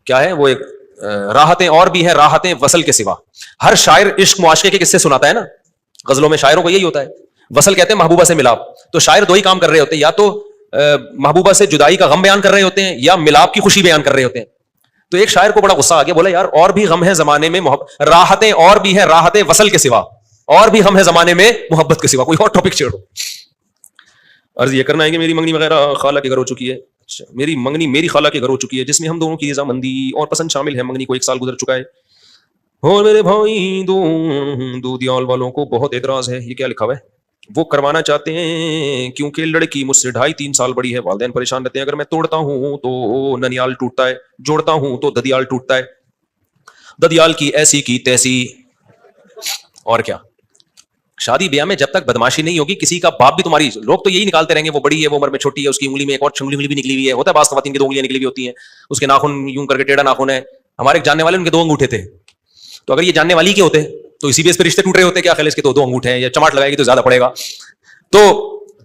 کیا ہے وہ ایک راحتیں اور بھی ہیں راحتیں وصل کے سوا. ہر شاعر عشق معاشقے کے قصے سناتا ہے نا, غزلوں میں شاعروں کو یہی ہوتا ہے. وصل کہتے ہیں محبوبہ سے ملاپ, تو شاعر دو ہی کام کر رہے ہوتے ہیں, یا تو محبوبہ سے جدائی کا غم بیان کر رہے ہوتے ہیں یا ملاپ کی خوشی بیان کر رہے ہوتے ہیں. تو ایک شاعر کو بڑا غصہ آ گیا, بولا یار اور بھی غم ہے زمانے میں راحتیں اور بھی ہیں راحتیں وصل کے سوا, اور بھی غم ہے زمانے میں محبت کے سوا, کوئی اور ٹاپک چھیڑو. عرض یہ کرنا ہے کہ میری منگنی وغیرہ خالہ کے گھر ہو چکی ہے. میری منگنی میری خالہ کے گھر ہو چکی ہے جس میں ہم دونوں کی رضامندی اور پسند شامل ہے. منگنی کو 1 سال گزر چکا ہے اور میرے بھائی دودیال والوں کو بہت اعتراض ہے. یہ کیا لکھا ہوا ہے؟ وہ کروانا چاہتے ہیں کیونکہ لڑکی مجھ سے 2.5-3 سال بڑی ہے. والدین پریشان رہتے ہیں, اگر میں توڑتا ہوں تو ننیال ٹوٹتا ہے, جوڑتا ہوں تو ددیال ٹوٹتا ہے. ددیال کی ایسی کی تیسی. اور کیا, شادی بیاہ میں جب تک بدماشی نہیں ہوگی, کسی کا باپ بھی تمہاری, لوگ تو یہی نکالتے رہیں گے وہ بڑی ہے, وہ عمر میں چھوٹی ہے, اس کی انگلی میں ایک اور انگلی بھی نکلی ہوئی ہے. ہوتا ہے بعض خواتین کی 2 انگلیاں نکلی ہوئی ہوتی ہیں, اس کے ناخن یوں کر کے ٹیڑھا ناخن ہے. ہمارے جاننے والے ان کے 2 انگوٹھے تھے, تو اگر یہ جاننے والی کے ہوتے تو اسی بیس پہ رشتے ٹوٹ رہے ہوتے. کیا خیال اس کے تو 2 انگوٹھے ہیں, یا چماٹ لگائے گی تو زیادہ پڑے گا. تو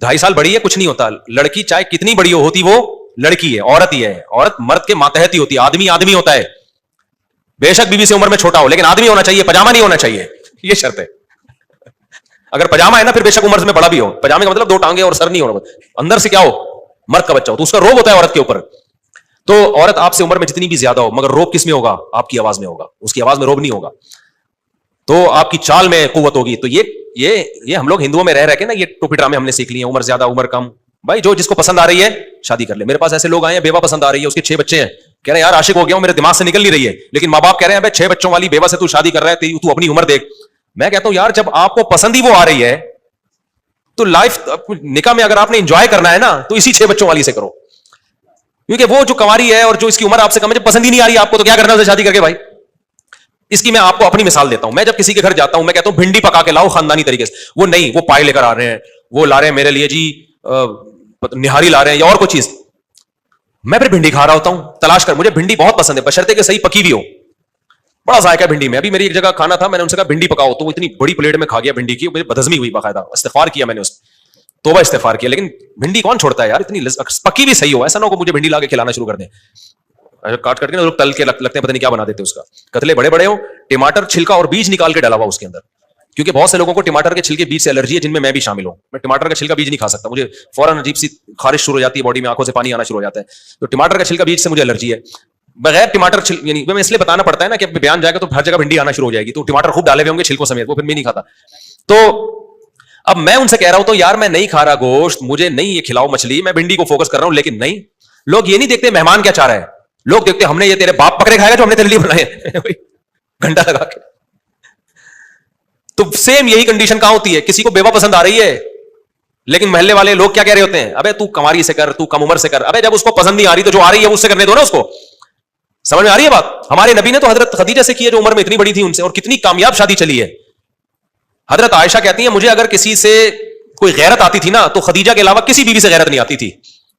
2.5 سال بڑی ہے کچھ نہیں ہوتا. لڑکی چاہے کتنی بڑی ہوتی وہ لڑکی ہے, عورت ہی ہے. عورت مرد کے ماتحت ہی ہوتی ہے. آدمی آدمی ہوتا ہے, بے شک بیوی سے عمر میں چھوٹا ہو, لیکن آدمی ہونا چاہیے, پجامہ نہیں ہونا چاہیے. یہ شرط ہے. اگر پجامہ ہے نا پھر بے شک عمر میں بڑا بھی ہو. پجامے کا مطلب 2 ٹانگیں اور سر نہیں ہونا, اندر سے کیا ہو, مرد کا بچہ ہو, تو اس کا روب ہوتا ہے عورت کے اوپر. تو عورت آپ سے عمر میں جتنی بھی زیادہ ہو, مگر روب کس میں ہوگا؟ آپ کی آواز میں ہوگا. اس کی آواز میں روب نہیں ہوگا, تو آپ کی چال میں قوت ہوگی. تو یہ ہم لوگ ہندوؤں میں رہ کے نا یہ ٹوپی ڈرامے ہم نے سیکھ لیے ہیں. عمر زیادہ عمر کم, بھائی جو جس کو پسند آ رہی ہے شادی کر لے. میرے پاس ایسے لوگ آئے ہیں, بیوہ پسند آ رہی ہے, اس کے 6 بچے ہیں, کہہ رہے ہیں یار عاشق ہو گیا ہوں, میرے دماغ سے نکل نہیں رہی ہے, لیکن ماں باپ کہہ رہے ہیں بھائی 6 بچوں والی بیوہ سے تو شادی کر رہا ہے, تو اپنی عمر دیکھ. میں کہتا ہوں یار جب آپ کو پسند ہی وہ آ رہی ہے تو لائف نکاح میں اگر آپ نے انجوائے کرنا ہے نا تو اسی 6 بچوں والی سے کرو, کیونکہ وہ جو کنواری ہے اور جو اس کی عمر آپ سے کم ہے, جب پسند ہی نہیں آ رہی آپ کو تو کیا کرنا ہے شادی کر کے بھائی. اس کی میں آپ کو اپنی مثال دیتا ہوں. میں جب کسی کے گھر جاتا ہوں میں کہتا ہوں بھنڈی پکا کے لاؤ خاندانی طریقے سے. وہ نہیں, وہ پائے لے کر آ رہے ہیں, وہ لا رہے ہیں میرے لیے جی نہاری لا رہے ہیں یا اور کوئی چیز. میں پھر بھنڈی کھا رہا ہوتا ہوں تلاش کر. مجھے بھنڈی بہت پسند ہے بشرطے کہ صحیح پکی بھی ہو. بڑا ذائقہ ہے بھنڈی میں. ابھی میری ایک جگہ کھانا تھا, میں نے ان سے کہا بھنڈی پکاؤ, تو وہ اتنی بڑی پلیٹ میں کھا گیا بھنڈی کی, مجھے بدہضمی ہوئی. باقاعدہ استغفار کیا میں نے, اس توبہ استغفار کیا. لیکن بھنڈی کون چھوڑتا ہے یار, اتنی پکی بھی صحیح ہو. ایسا نہ ہو کہ مجھے بھنڈی لا کے کھلانا شروع کر دیں, کاٹ کر کے لوگ تل کے لگتے ہیں پتہ نہیں کیا بنا دیتے. اس کا کتلے بڑے بڑے ہو, ٹماٹر چھلکا اور بیج نکال کے ڈالا ہوا اس کے اندر, کیونکہ بہت سے لوگوں کو ٹماٹر کے چھلکے بیج سے الرجی ہے, جن میں میں بھی شامل ہوں. میں ٹماٹر کا چھلکا بیج نہیں کھا سکتا, مجھے فوراً عجیب سی خارش شروع ہو جاتی ہے باڈی میں, آنکھوں سے پانی آنا شروع ہو جاتا ہے. تو ٹماٹر کا چھلکا بیج سے مجھے الرجی ہے. بغیر ٹماٹر یعنی میں اس لیے بتانا پڑتا ہے نا کہ بیان جائے گا تو ہر جگہ بھنڈی آنا شروع ہو جائے گی, تو ٹماٹر خوب ڈالے ہوئے ہوں گے چھلکوں سمیت, وہ پھر میں نہیں کھاتا. تو اب میں ان سے کہہ رہا ہوں تو یار میں نہیں کھا رہا گوشت, مجھے نہیں یہ کھلاؤ مچھلی, میں بھنڈی کو فوکس کر رہا ہوں. لیکن نہیں, لوگ یہ نہیں دیکھتے مہمان کیا چاہ رہا ہے, لوگ دیکھتے ہم نے یہ تیرے باپ پکڑے کھائے گا جو ہم نے تیرے لیے بنائے گھنٹہ لگا کے. تو سیم یہی کنڈیشن کہاں ہوتی ہے, کسی کو بیوہ پسند آ رہی ہے لیکن محلے والے لوگ کیا کہہ رہے ہوتے ہیں, ابے تو کماری سے کر, تو کم عمر سے کر. ابے جب اس کو پسند نہیں آ رہی تو جو آ رہی ہے اس سے کرنے دو نا اس کو. سمجھ میں آ رہی ہے بات؟ ہمارے نبی نے تو حضرت خدیجہ سے کی ہے جو عمر میں اتنی بڑی تھی ان سے, اور کتنی کامیاب شادی چلی ہے. حضرت عائشہ کہتی ہیں مجھے اگر کسی سے کوئی غیرت آتی تھی نا تو خدیجہ کے علاوہ کسی بیوی سے غیرت نہیں آتی تھی.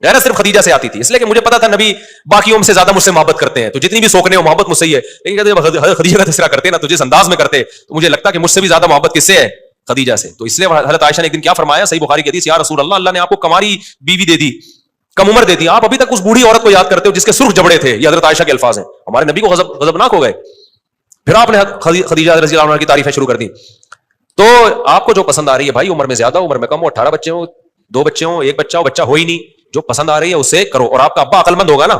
غیرت صرف خدیجہ سے آتی تھی, اس لیے کہ مجھے پتا تھا نبی باقیوں سے زیادہ مجھ سے محبت کرتے ہیں, تو جتنی بھی سوکنے ہو محبت مجھ سے ہی ہے. لیکن جب خدیجہ کا تذکرہ کرتے نا تو جس انداز میں کرتے تو مجھے لگتا کہ مجھ سے بھی زیادہ محبت کس سے ہے, خدیجہ سے. تو اس لیے حضرت عائشہ نے ایک دن کیا فرمایا, صحیح بخاری کی حدیث, یا رسول اللہ, اللہ نے آپ کو کماری بیوی دے دی, کم عمر دے دی, آپ ابھی تک اس بوڑھی عورت کو یاد کرتے ہو جس کے سرخ جبڑے تھے. یہ حضرت عائشہ کے الفاظ ہیں. ہمارے نبی کو غضبناک ہو گئے. پھر آپ نے خدیجہ رضی اللہ عنہ کی تعریفیں شروع کر دی. تو آپ کو جو پسند آ رہی ہے بھائی, عمر میں زیادہ عمر میں کم ہو, 18 بچے ہو, 2 بچے ہوں, 1 بچہ ہو, بچہ ہو ہی نہیں, جو پسند آ رہی ہے اسے کرو. اور آپ کا ابا عقل مند ہوگا نا,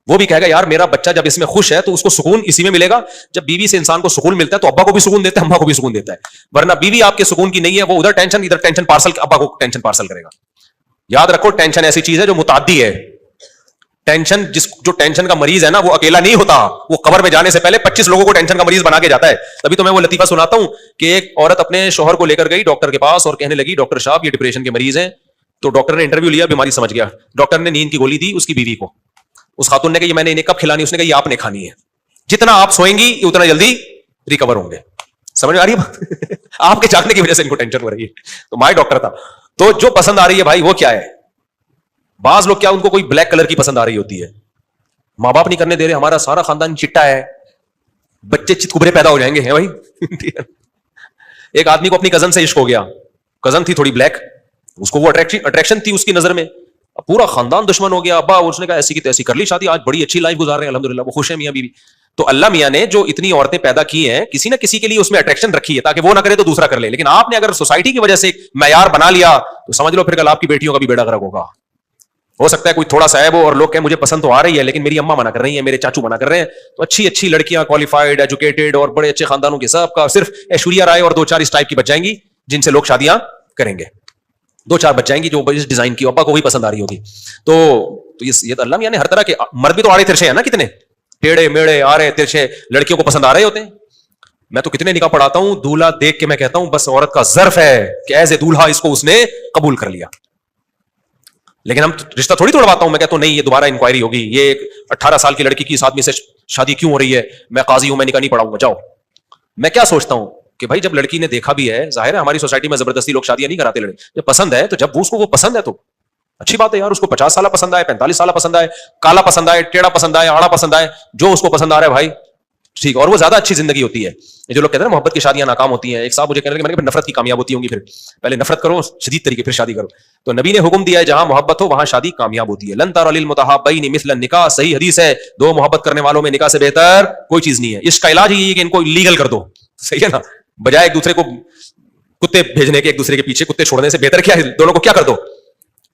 وہ بھی کہے گا یار میرا بچہ جب اس میں خوش ہے تو اس کو سکون اسی میں ملے گا. جب بیوی سے انسان کو سکون ملتا ہے تو ابا کو بھی سکون دیتا ہے, اماں کو بھی سکون دیتا ہے. ورنہ بیوی آپ کے سکون کی نہیں ہے, وہ ادھر ٹینشن ادھر ٹینشن پارسل, ابا کو ٹینشن پارسل کرے گا. یاد رکھو ٹینشن ایسی چیز ہے جو متعدی ہے. ٹینشن جو ٹینشن کا مریض ہے نا وہ اکیلا نہیں ہوتا, وہ قبر میں جانے سے پہلے 25 لوگوں کو ٹینشن کا مریض بنا کے جاتا ہے. تبھی تو میں وہ لطیفہ سناتا ہوں کہ ایک عورت اپنے شوہر کو لے کر گئی ڈاکٹر کے پاس اور کہنے لگی ڈاکٹر صاحب یہ ڈپریشن کے مریض ہیں. تو ڈاکٹر نے انٹرویو لیا, بیماری سمجھ گیا. ڈاکٹر نے نیند کی گولی دی اس کی بیوی کو. اس خاتون نے کہا یہ میں نے انہیں کب کھلانی, اس نے کہا یہ آپ نے کھانی ہے, جتنا آپ سوئیں گی اتنا جلدی ریکور ہوں گے. سمجھ میں آ رہی ہے آپ کے جاگنے کی وجہ سے ان کو ٹینشن ہو رہی ہے. تو مائی ڈاکٹر تھا. تو جو پسند آ رہی ہے بھائی وہ کیا ہے, بعض لوگ کیا ان کو کوئی بلیک کلر کی پسند آ رہی ہوتی ہے, ماں باپ نہیں کرنے دے رہے, ہمارا سارا خاندان چٹا ہے, بچے چت کبرے پیدا ہو جائیں گے بھائی. ایک آدمی کو اپنی کزن سے عشق ہو گیا, کزن تھی تھوڑی بلیک, اس کو وہ اٹریکشن تھی اس کی نظر میں. پورا خاندان دشمن ہو گیا. ابا اس نے کہا ایسی کی تیسی کر لی شادی, آج بڑی اچھی لائف گزار رہے ہیں الحمدللہ, وہ خوش ہیں میاں بیوی. تو اللہ میاں نے جو اتنی عورتیں پیدا کی ہیں کسی نہ کسی کے لیے اس میں اٹریکشن رکھی ہے تاکہ وہ نہ کرے تو دوسرا کر لے. لیکن آپ نے اگر سوسائٹی کی وجہ سے معیار بنا لیا تو سمجھ لو پھر کل آپ کی بیٹیوں کا بھی بیڑا غرق ہوگا. ہو سکتا ہے کوئی تھوڑا سا ہے وہ اور لوگ کہیں مجھے پسند تو آ رہی ہے لیکن میری اماں منع کر رہی ہیں, میرے چاچو منع کر رہے ہیں. تو اچھی اچھی لڑکیاں کوالیفائڈ ایجوکیٹڈ اور بڑے اچھے خاندانوں کے سب کا صرف ایشوریا رائے اور 2-4 اس ٹائپ کی بچ جائیں گی جن سے لوگ شادیاں کریں گے. 2-4 بچ جائیں گی جو اس ڈیزائن کی ابا کو وہی پسند آ رہی ہوگی. تو یہ تو اللہ میاں نے ہر طرح کے مرد بھی تو آڑے ترچے ہیں نا, کتنے ٹیڑے میڑے آڑے ترچے لڑکیوں کو پسند آ رہے ہوتے ہیں. میں تو کتنے نکاح پڑھاتا ہوں, دولہا دیکھ کے میں کہتا ہوں بس عورت کا ظرف ہے کہ ایز اے دولہا اس کو اس نے قبول کر لیا. لیکن ہم رشتہ تھوڑی توڑواتا ہوں, میں کہتا ہوں نہیں یہ دوبارہ انکوائری ہوگی, یہ 18 سال کی لڑکی کی اس آدمی سے شادی کیوں ہو رہی ہے, میں قاضی ہوں, میں نکاح نہیں پڑھاؤں گا, جاؤ. میں کیا سوچتا ہوں کہ بھائی جب لڑکی نے دیکھا بھی ہے, ظاہر ہے ہماری سوسائٹی میں زبردستی لوگ شادیاں نہیں کراتے لڑکے, جب پسند ہے تو جب اس کو وہ پسند ہے تو اچھی بات ہے یار, اس کو 50 سالہ پسند آئے, 45 سالہ پسند آئے, کالا پسند آئے, ٹیڑا پسند آئے, آڑا پسند آئے, جو اس کو پسند آ رہا ہے بھائی ٹھیک. اور وہ زیادہ اچھی زندگی ہوتی ہے. یہ جو لوگ کہتے ہیں نا محبت کی شادیاں ناکام ہوتی ہیں, ایک صاحب مجھے کہنے لگے, میں نے کہا نفرت کی کامیاب ہوتی ہوں گی, پھر پہلے نفرت کرو شدید طریقے پھر شادی کرو. تو نبی نے حکم دیا ہے جہاں محبت ہو وہاں شادی کامیاب ہوتی ہے. لن تر للمتحابین مثل النکاح, صحیح حدیث ہے, 2 محبت کرنے والوں میں نکاح سے بہتر کوئی چیز نہیں ہے. اس کا علاج یہ ہے کہ ان کو لیگل کر دو, صحیح ہے نا, بجائے ایک دوسرے کو کتے بھیجنے کے, ایک دوسرے کے پیچھے کتے چھوڑنے سے بہتر کیا ہے دونوں کو کیا کر دو,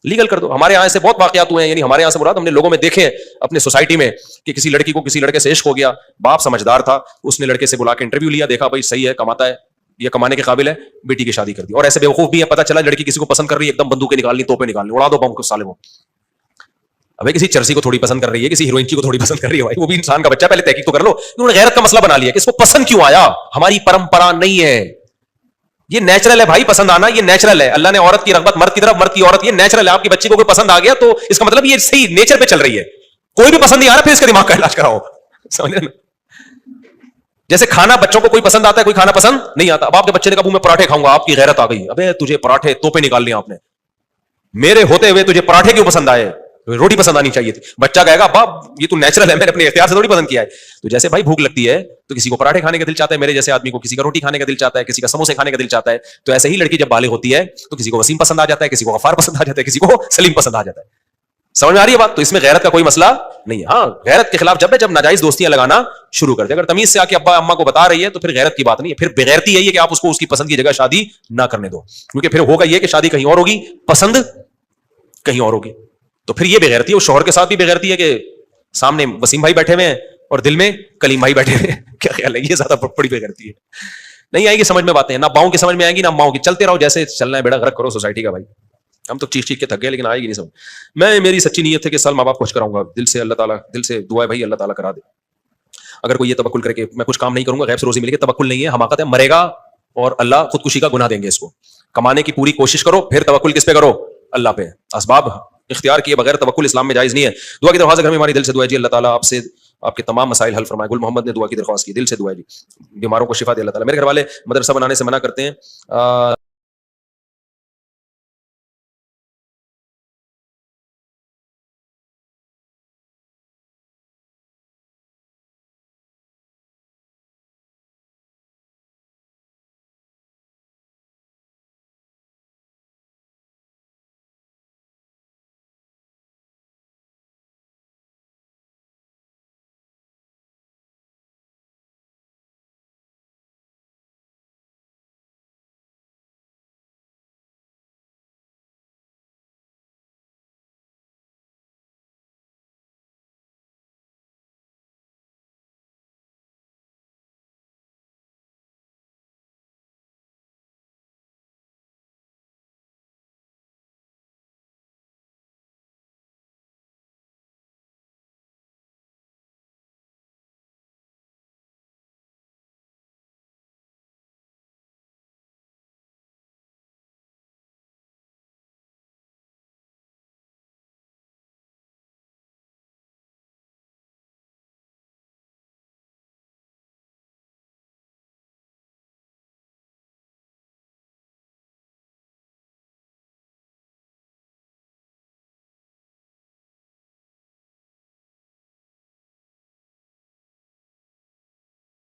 لیگل کر دو. ہمارے یہاں ایسے بہت واقعات ہوئے ہیں, یعنی ہمارے یہاں سے مراد ہم نے لوگوں میں دیکھے اپنے سوسائٹی میں کہ کسی لڑکی کو کسی لڑکے سے عشق ہو گیا, باپ سمجھدار تھا, اس نے لڑکے سے بلا کے انٹرویو لیا, دیکھا بھائی صحیح ہے, کماتا ہے, یہ کمانے کے قابل ہے, بیٹی کی شادی کر دی. اور ایسے بیوقوف بھی ہے, پتہ چلا لڑکی کسی کو پسند کر رہی ہے, ایک دم بندوقیں نکالنی, توپیں نکالنی, اڑا دو بم کو سالے. وہ ابھی کسی چرسی کو تھوڑی پسند کر رہی ہے, کسی ہیروئن کو تھوڑی پسند کر رہی ہے, بھائی وہ بھی انسان کا بچہ, پہلے تحقیق تو کر لو. انہوں نے غیرت کا مسئلہ بنا لیا کہ اس کو پسند کیوں آیا, ہماری پرمپرا نہیں ہے, یہ نیچرل ہے بھائی, پسند آنا یہ نیچرل ہے. اللہ نے عورت کی رغبت مرد کی طرف, مرد کی عورت, یہ نیچرل ہے. آپ کی بچی کو کوئی پسند آ گیا تو اس کا مطلب یہ صحیح نیچر پہ چل رہی ہے. کوئی بھی پسند نہیں آ رہا پھر اس کا دماغ کا علاج کراؤ, سمجھ رہے نا. جیسے کھانا بچوں کو کوئی پسند آتا ہے, کوئی کھانا پسند نہیں آتا. اب آپ کے بچے نے کہا میں پراٹھے کھاؤں گا, آپ کی غیرت آ گئی, ابے تجھے پراٹھے توپے نکال لیا آپ نے, میرے ہوتے ہوئے تجھے پراٹھے کیوں پسند آئے, روٹی پسند آنی چاہیے تھی. بچہ کہے گا باپ یہ تو نیچرل ہے, میں نے اپنے اختیار سے تھوڑی پسند کیا ہے. تو جیسے بھائی بھوک لگتی ہے تو کسی کو پراٹھے کھانے کا دل چاہتا ہے, میرے جیسے آدمی کو کسی کا روٹی کھانے کا دل چاہتا ہے, کسی کا سموسے کھانے کا دل چاہتا ہے. تو ایسے ہی لڑکی جب بالغ ہوتی ہے تو کسی کو وسیم پسند آ جاتا ہے, کسی کو غفار پسند آ جاتا ہے, کسی کو سلیم پسند آ جاتا ہے. سمجھ میں آ رہی ہے بات. تو اس میں غیرت کا کوئی مسئلہ نہیں ہے. ہاں غیرت کے خلاف جب ہے جب ناجائز دوستیاں لگانا شروع کر دے. اگر تمیز سے آ کے ابا اما کو بتا رہی ہے تو پھر غیرت کی بات نہیں ہے, پھر بغیرتی یہی ہے کہ آپ اس کو اس کی پسند کی جگہ شادی نہ کرنے دو, کیونکہ پھر ہوگا یہ کہ شادی کہیں اور ہوگی, پسند کہیں اور ہوگی. تو پھر یہ بغیرتی ہے. اس شوہر کے ساتھ بھی بغیرتی ہے کہ سامنے وسیم بھائی بیٹھے ہوئے ہیں اور دل میں کلیم بھائی بیٹھے ہوئے ہیں. کیا خیال ہے, یہ زیادہ بڑی بغیرتی ہے. نہیں آئے گی سمجھ میں باتیں, نہ باؤں کی سمجھ میں آئیں گی نہ ماؤں کی. چلتے رہو جیسے چلنا ہے, بیڑا غرق کرو سوسائٹی کا. بھائی ہم تو چیخ چیخ کے تھک گئے لیکن آئے گی نہیں سمجھ. میں میری سچی نیت ہے کہ سال ماں باپ خوش کراؤں گا دل سے, اللہ تعالیٰ دل سے دعا ہے بھائی اللہ تعالیٰ کرا دے. اگر کوئی یہ توکل کرے کہ میں کچھ کام نہیں کروں گا غیب سے روزی ملے گی, توکل نہیں ہے, حماقت ہے. مرے گا اور اللہ خودکشی کا گناہ دیں گے اس کو. کمانے کی پوری کوشش کرو, پھر توکل کس پہ کرو, اللہ پہ. اسباب اختیار کیے بغیر توکل اسلام میں جائز نہیں ہے. دعا کی درخواست گھر میں ہماری دل سے دعا ہے جی, اللہ تعالیٰ آپ سے آپ کے تمام مسائل حل فرمائے. گل محمد نے دعا کی درخواست کی, دل سے دعا ہے جی, بیماروں کو شفا دے اللہ تعالیٰ. میرے گھر والے مدرسہ بنانے سے منع کرتے ہیں,